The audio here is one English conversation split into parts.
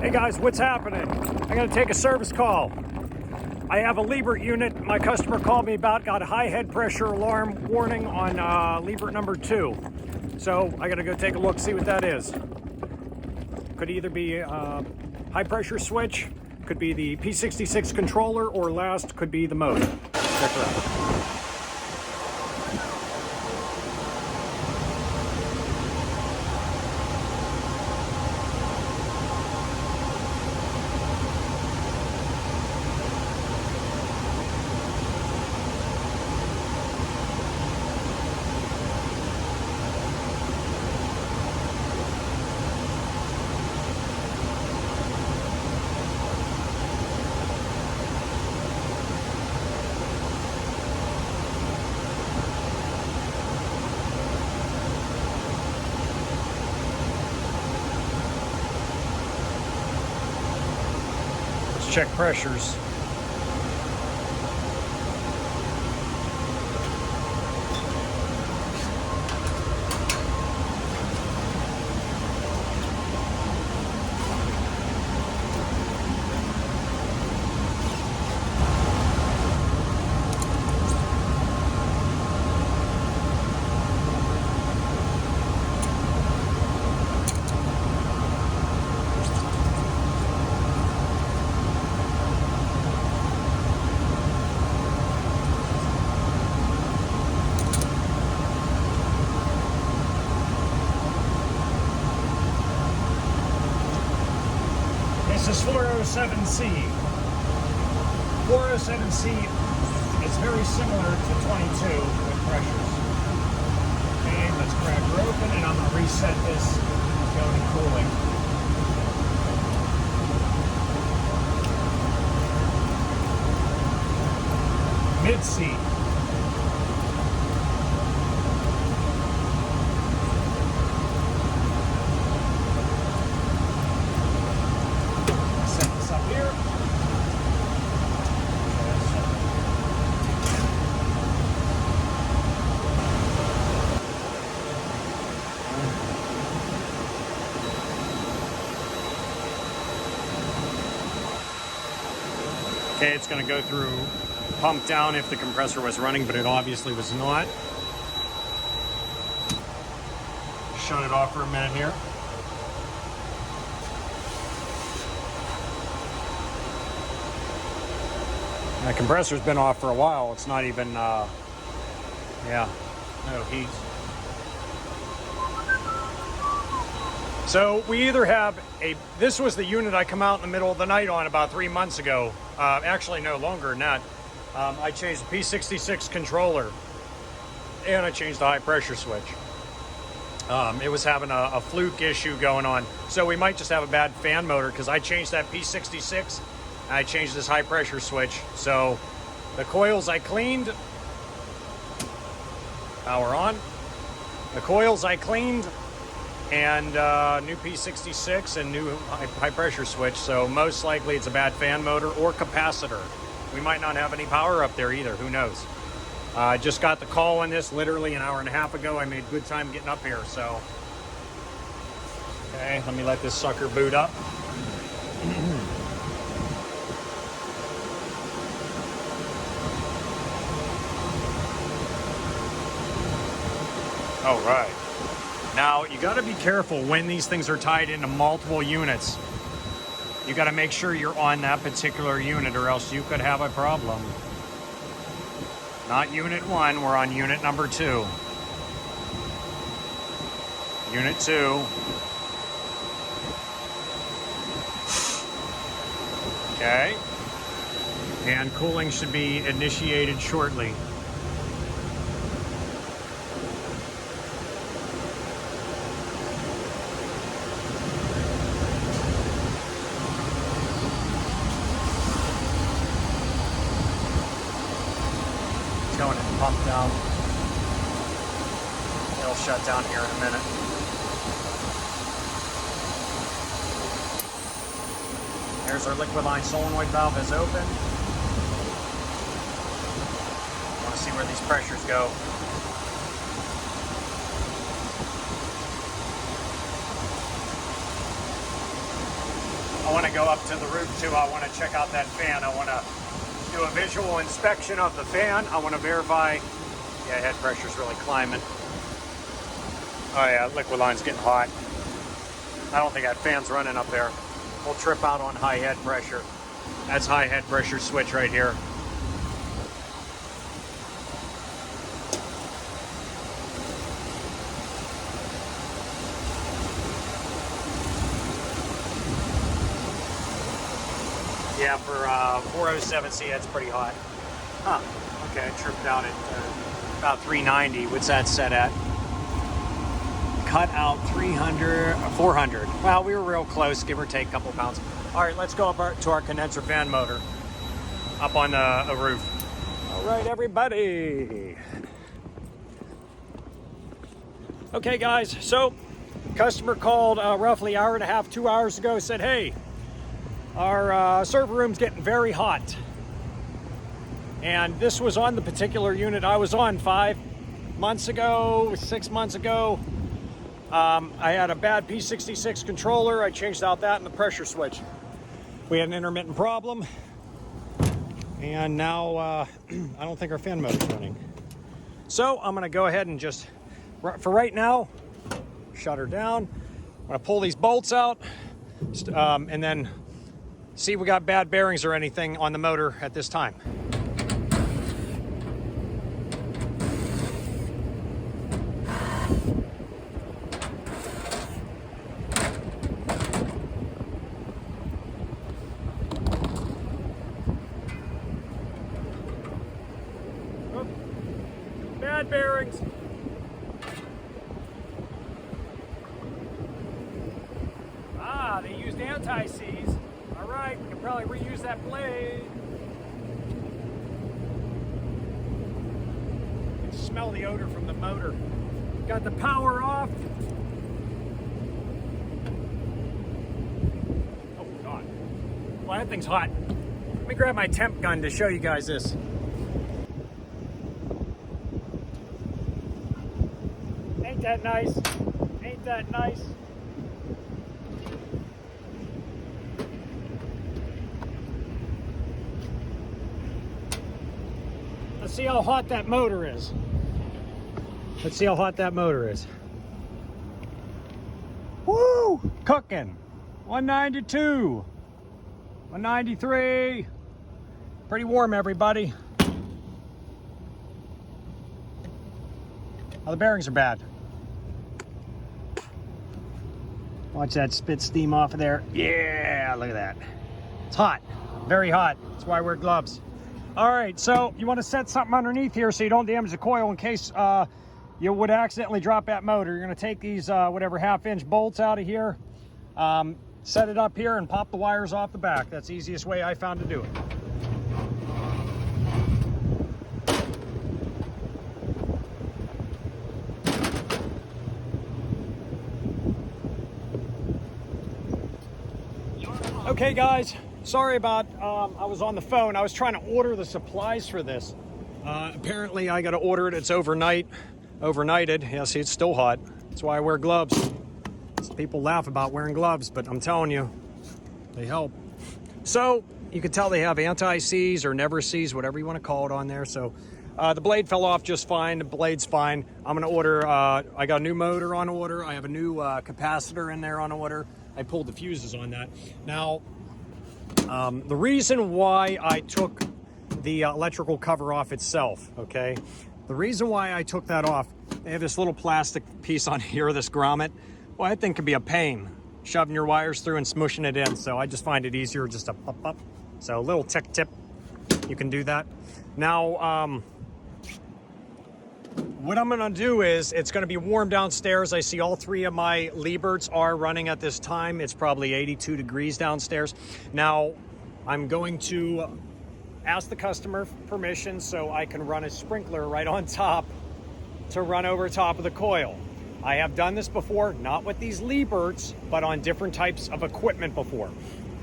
Hey guys, what's happening? I'm going to take a service call. I have a Liebert unit my customer called me about, got a high head pressure alarm warning on Liebert number 2. So I got to go take a look, see what that is. Could either be a high pressure switch, could be the P66 controller, or last could be the mode. Check it out. Check pressures. This is 407C. 407C is very similar to 22 with pressures. Okay, let's crack her open and I'm going to reset this going to cooling. Mid-C. Okay, it's going to go through pump down if the compressor was running, but it obviously was not. Shut it off for a minute here. The compressor's been off for a while. It's not even, no heat. So we either have this was the unit I come out in the middle of the night on about 3 months ago. Actually, no longer than that. I changed the P66 controller and I changed the high pressure switch. It was having a fluke issue going on. So we might just have a bad fan motor because I changed that P66 and I changed this high pressure switch. So the coils I cleaned, power on. The coils I cleaned, and new P66 and new high pressure switch. So most likely it's a bad fan motor or capacitor. We might not have any power up there either, who knows. I just got the call on this literally an hour and a half ago. I made good time getting up here, so. Okay, let me let this sucker boot up. All right. Now, you got to be careful when these things are tied into multiple units. You got to make sure you're on that particular unit or else you could have a problem. Not unit 1, we're on unit number 2. Unit 2. Okay. And cooling should be initiated shortly. Going to pump down. It'll shut down here in a minute. There's our liquid line solenoid valve is open. Want to see where these pressures go. I want to go up to the roof too. I want to check out that fan. I want to do a visual inspection of the fan. I want to verify. Yeah, head pressure's really climbing. Oh yeah, liquid line's getting hot. I don't think that fan's running up there. We'll trip out on high head pressure. That's high head pressure switch right here. Yeah, for 407C, that's pretty hot. Huh, okay, I tripped out at about 390. What's that set at? Cut out 300, 400. Well, we were real close, give or take a couple pounds. All right, let's go up to our condenser fan motor up on the roof. All right, everybody. Okay, guys, so customer called roughly hour and a half, 2 hours ago, said, hey, our server room's getting very hot. And this was on the particular unit I was on 5 months ago, 6 months ago. I had a bad P66 controller. I changed out that and the pressure switch. We had an intermittent problem. And now I don't think our fan motor's running. So I'm gonna go ahead and just, for right now, shut her down. I'm gonna pull these bolts out and then see if we got bad bearings or anything on the motor at this time. Oh, bad bearings. Ah, they used anti-seize. All right, we can probably reuse that blade. You can smell the odor from the motor. Got the power off. Oh God. Well, that thing's hot. Let me grab my temp gun to show you guys this. Ain't that nice? Ain't that nice? Let's see how hot that motor is. Let's see how hot that motor is. Woo! Cooking. 192. 193. Pretty warm, everybody. Oh, the bearings are bad. Watch that spit steam off of there. Yeah, look at that. It's hot. Very hot. That's why I wear gloves. All right, so you want to set something underneath here so you don't damage the coil in case you would accidentally drop that motor. You're going to take these whatever half-inch bolts out of here, set it up here, and pop the wires off the back. That's the easiest way I found to do it. Okay, guys. Sorry about, I was on the phone. I was trying to order the supplies for this. Apparently I got to order it. It's overnighted. Yeah, see, it's still hot. That's why I wear gloves. People laugh about wearing gloves, but I'm telling you, they help. So you can tell they have anti-seize or never seize, whatever you want to call it on there. So the blade fell off just fine. The blade's fine. I'm going to order, I got a new motor on order. I have a new capacitor in there on order. I pulled the fuses on that. Now, the reason why I took the electrical cover off itself, okay? The reason why I took that off, they have this little plastic piece on here, this grommet. Well, that thing could be a pain, shoving your wires through and smushing it in. So I just find it easier just to pop up. So a little tech tip, you can do that. Now, what I'm gonna do is, it's gonna be warm downstairs. I see all three of my Lieberts are running at this time. It's probably 82 degrees downstairs. Now, I'm going to ask the customer permission so I can run a sprinkler right on top to run over top of the coil. I have done this before, not with these Lieberts, but on different types of equipment before,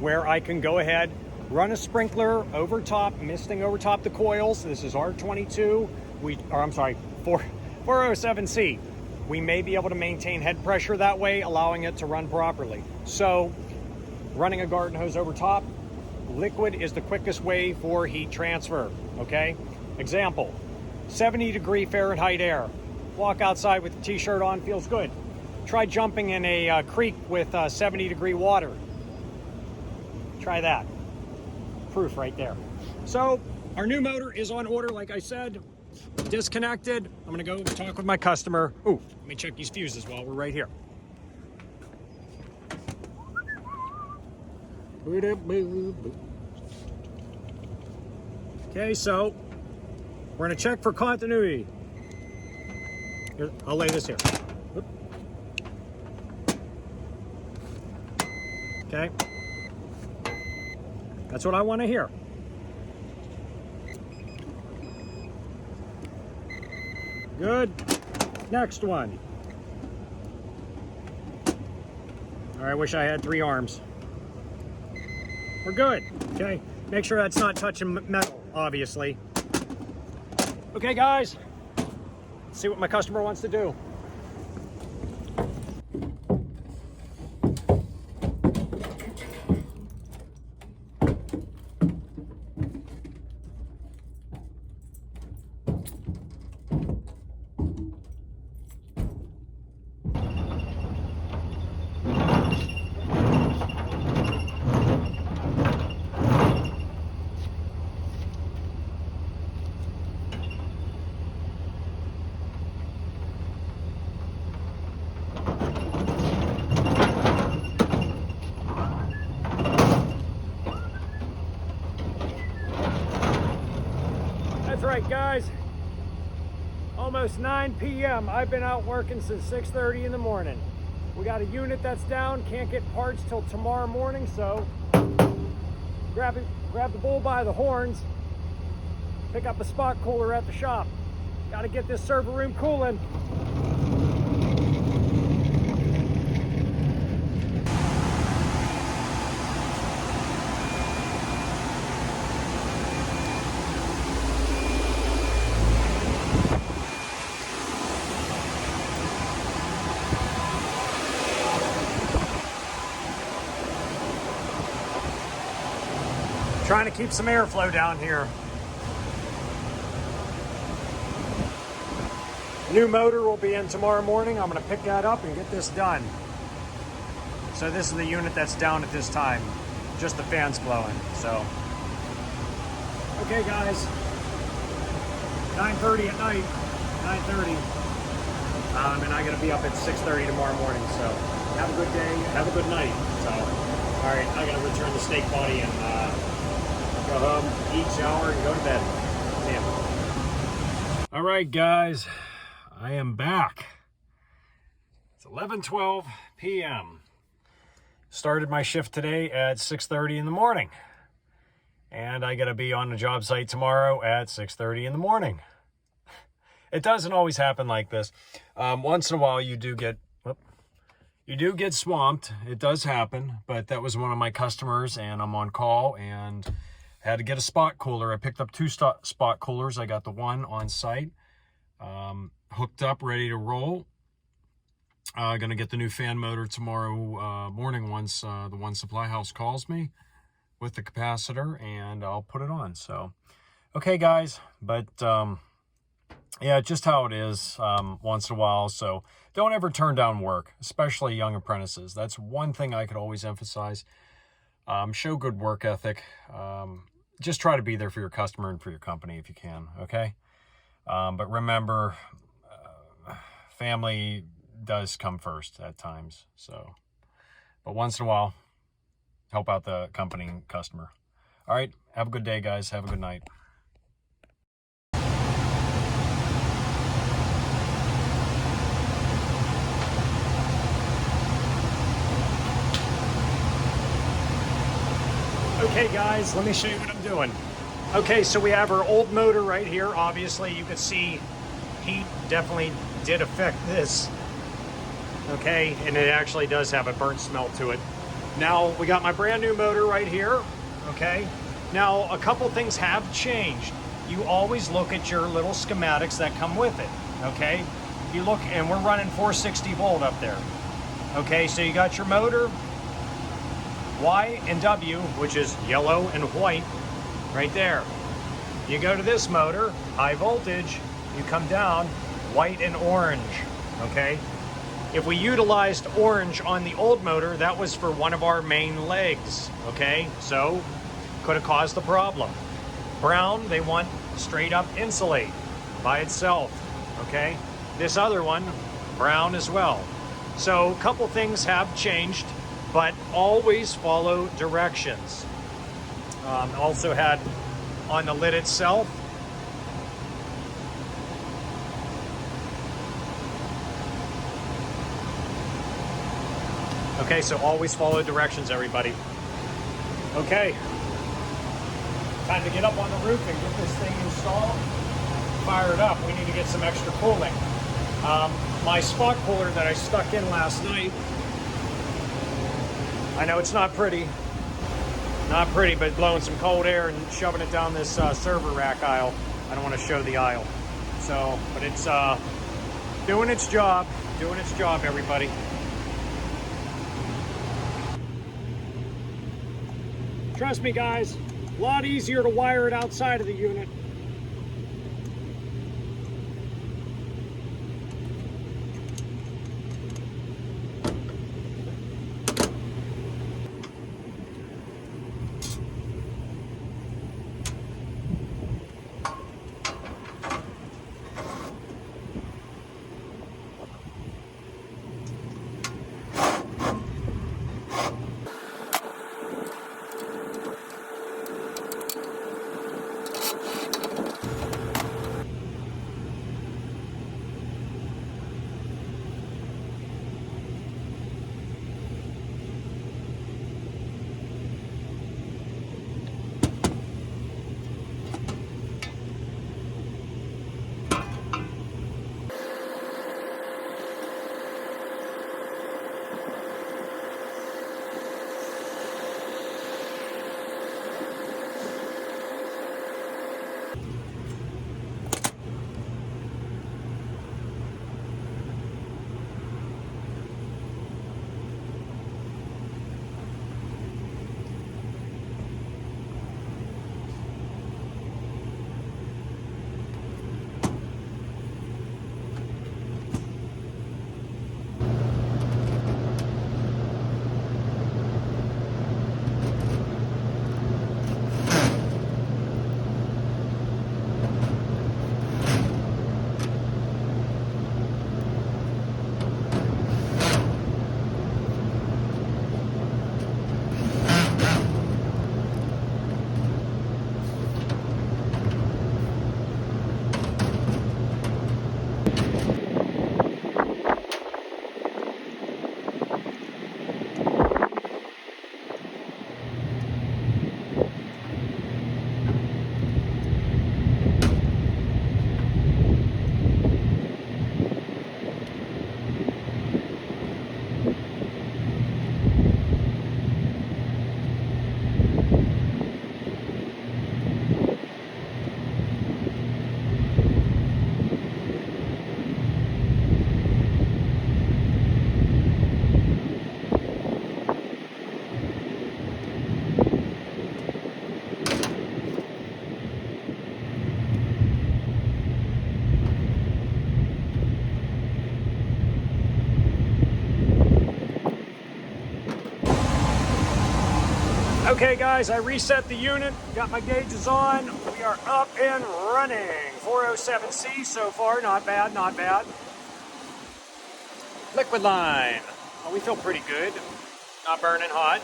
where I can go ahead, run a sprinkler over top, misting over top the coils. This is R22, 407C. We may be able to maintain head pressure that way, allowing it to run properly. So running a garden hose over top. Liquid is the quickest way for heat transfer, okay? Example, 70-degree Fahrenheit air. Walk outside with a t-shirt on, feels good. Try jumping in a creek with 70-degree water. Try that. Proof right there. So our new motor is on order, like I said, disconnected. I'm gonna go talk with my customer. Ooh, let me check these fuses while we're right here. Okay, so we're gonna check for continuity. Here, I'll lay this here. Okay. That's what I want to hear. Good. Next one. All right, I wish I had 3 arms. We're good. Okay. Make sure that's not touching metal, obviously. Okay, guys. Let's see what my customer wants to do. That's right, guys. Almost 9 p.m. I've been out working since 6:30 in the morning. We got a unit that's down, can't get parts till tomorrow morning, so grab the bull by the horns, pick up a spot cooler at the shop. Got to get this server room cooling. Trying to keep some airflow down here. New motor will be in tomorrow morning. I'm going to pick that up and get this done. So this is the unit that's down at this time. Just the fans blowing. So, okay, guys. 9:30 at night. 9:30. And I got to be up at 6:30 tomorrow morning. So have a good day. Have a good night. So, all right, I got to return the steak body and go home, eat, shower, and go to bed. See ya. All right, guys, I am back. It's 11:12 p.m. Started my shift today at 6:30 in the morning. And I got to be on the job site tomorrow at 6:30 in the morning. It doesn't always happen like this. Once in a while, you do get swamped. It does happen, but that was one of my customers, and I'm on call, and had to get a spot cooler. I picked up 2 spot coolers. I got the one on site, hooked up, ready to roll. Going to get the new fan motor tomorrow morning once the One Supply House calls me with the capacitor, and I'll put it on. So, okay, guys, but yeah, just how it is once in a while. So don't ever turn down work, especially young apprentices. That's one thing I could always emphasize. Show good work ethic. Just try to be there for your customer and for your company if you can, okay? But remember, family does come first at times. So, but once in a while, help out the company and customer. All right, have a good day, guys. Have a good night. Okay, guys, let me show you what I'm doing. Okay, so we have our old motor right here. Obviously, you can see heat definitely did affect this. Okay, and it actually does have a burnt smell to it. Now, we got my brand new motor right here. Okay, now a couple things have changed. You always look at your little schematics that come with it. Okay, you look, and we're running 460 volt up there. Okay, so you got your motor. Y and W, which is yellow and white, right there. You go to this motor, high voltage, you come down, white and orange, okay? If we utilized orange on the old motor, that was for one of our main legs, okay? So, could have caused the problem. Brown, they want straight up insulate by itself, okay? This other one, brown as well. So, a couple things have changed, but always follow directions. Also had on the lid itself, okay, so always follow directions, everybody. Okay, time to get up on the roof and get this thing installed, fired up. We need to get some extra cooling. My spot cooler that I stuck in last night, I know it's not pretty, but blowing some cold air and shoving it down this server rack aisle. I don't want to show the aisle. So, but it's doing its job, everybody. Trust me, guys, a lot easier to wire it outside of the unit. Okay guys, I reset the unit, got my gauges on, we are up and running. 407C so far, not bad, not bad. Liquid line, well, we feel pretty good, not burning hot.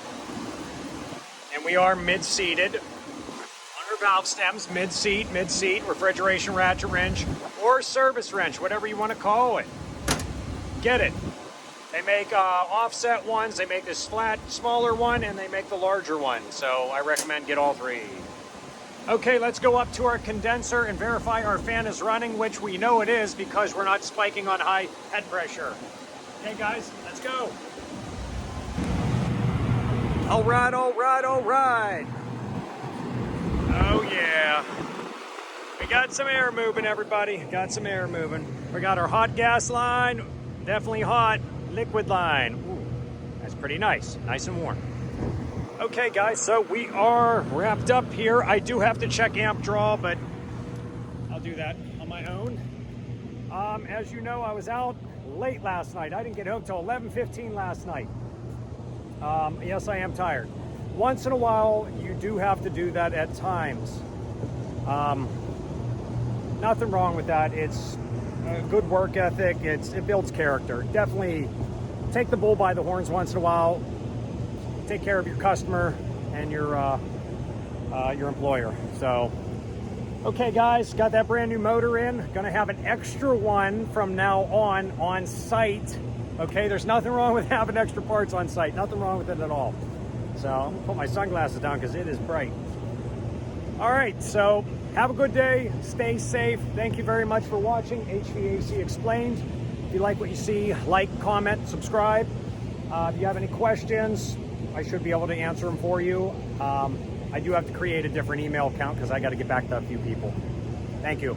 And we are mid-seated. Under valve stems, mid-seat, refrigeration ratchet wrench, or service wrench, whatever you want to call it. Get it. They make offset ones, they make this flat, smaller one, and they make the larger one. So I recommend get all three. Okay, let's go up to our condenser and verify our fan is running, which we know it is because we're not spiking on high head pressure. Okay guys, let's go. All right, all right, all right. Oh yeah. We got some air moving, everybody. Got some air moving. We got our hot gas line, definitely hot. Liquid line. Ooh, that's pretty nice. Nice and warm. Okay guys, so we are wrapped up here. I do have to check amp draw, but I'll do that on my own. As you know, I was out late last night. I didn't get home till 11:15 last night. Yes, I am tired. Once in a while, you do have to do that at times. Nothing wrong with that. It's a good work ethic. It builds character. Definitely take the bull by the horns once in a while. Take care of your customer and your employer. So, okay guys, got that brand new motor in. Gonna have an extra one from now on site. Okay, there's nothing wrong with having extra parts on site. Nothing wrong with it at all. So I'm gonna put my sunglasses down because it is bright. All right, so have a good day. Stay safe. Thank you very much for watching HVAC Explained. If you like what you see, like, comment, subscribe. If you have any questions, I should be able to answer them for you. I do have to create a different email account because I got to get back to a few people. Thank you.